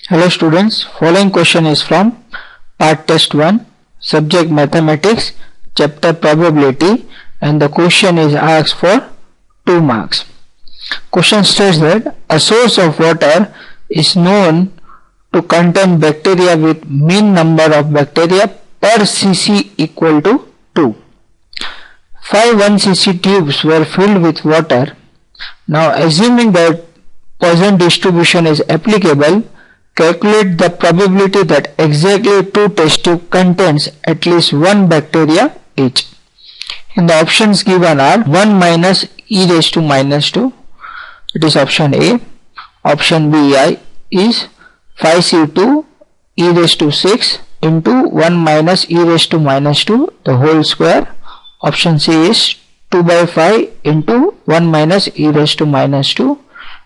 Hello students, following question is from part test 1, subject mathematics, chapter probability, and the question is asked for 2 marks. Question states that a source of water is known to contain bacteria with mean number of bacteria per cc equal to 2. 5 1 cc tubes were filled with water. Now assuming that Poisson distribution is applicable, calculate the probability that exactly 2 test tube contains at least 1 bacteria each. And the options given are 1 minus e raised to minus 2, it is option A. Option B is 5c2 e raised to 6 into 1 minus e raised to minus 2 the whole square. Option C is 2 by 5 into 1 minus e raised to minus 2,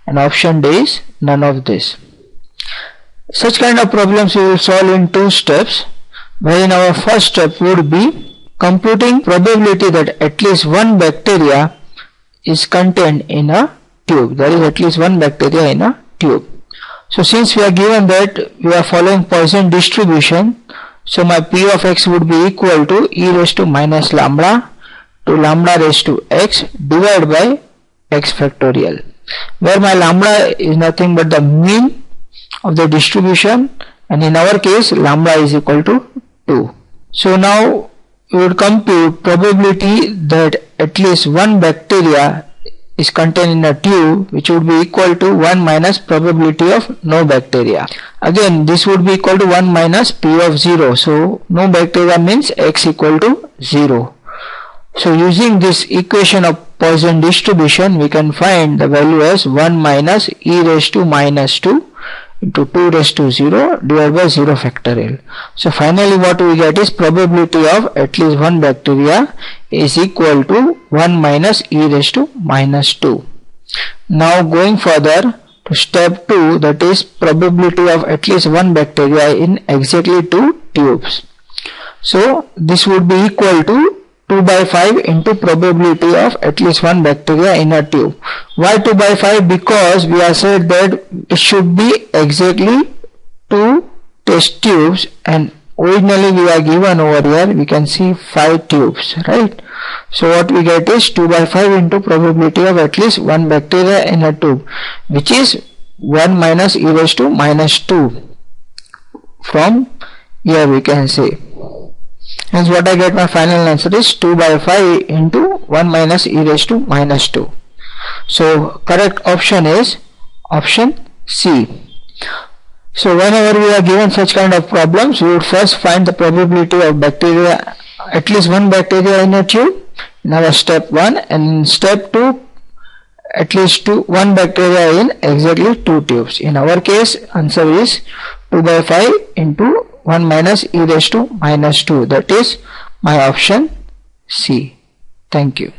and option D is none of this. Such kind of problems we will solve in 2 steps, wherein our first step would be computing probability that at least 1 bacteria is contained in a tube. There is at least 1 bacteria in a tube. So since we are given that we are following Poisson distribution, so my p of x would be equal to e raised to minus lambda to lambda raised to x divided by x factorial, where my lambda is nothing but the mean of the distribution, and in our case lambda is equal to 2. So now we would compute probability that at least 1 bacteria is contained in a tube, which would be equal to 1 minus probability of no bacteria. Again this would be equal to 1 minus p of 0, so no bacteria means x equal to 0. So using this equation of Poisson distribution, we can find the value as 1 minus e raised to minus 2 into 2 raised to 0 divided by 0 factorial. So finally what we get is probability of at least 1 bacteria is equal to 1 minus e raised to minus 2. Now going further to step 2, that is probability of at least 1 bacteria in exactly 2 tubes. So this would be equal to 2 by 5 into probability of at least 1 bacteria in a tube. Why 2 by 5? Because we have said that it should be exactly 2 test tubes, and originally we are given over here, we can see 5 tubes, right? So what we get is 2 by 5 into probability of at least 1 bacteria in a tube, which is 1 minus e raised to minus 2. From here we can say. Hence what I get, my final answer is 2 by 5 into 1 minus e raised to minus 2. So correct option is option C. So whenever we are given such kind of problems, we would first find the probability of bacteria, at least 1 bacteria in a tube in our step 1, and in step 2 at least 1 bacteria in exactly 2 tubes. In our case answer is 2 by 5 into 1 minus e raised to minus 2, that is my option C. Thank you.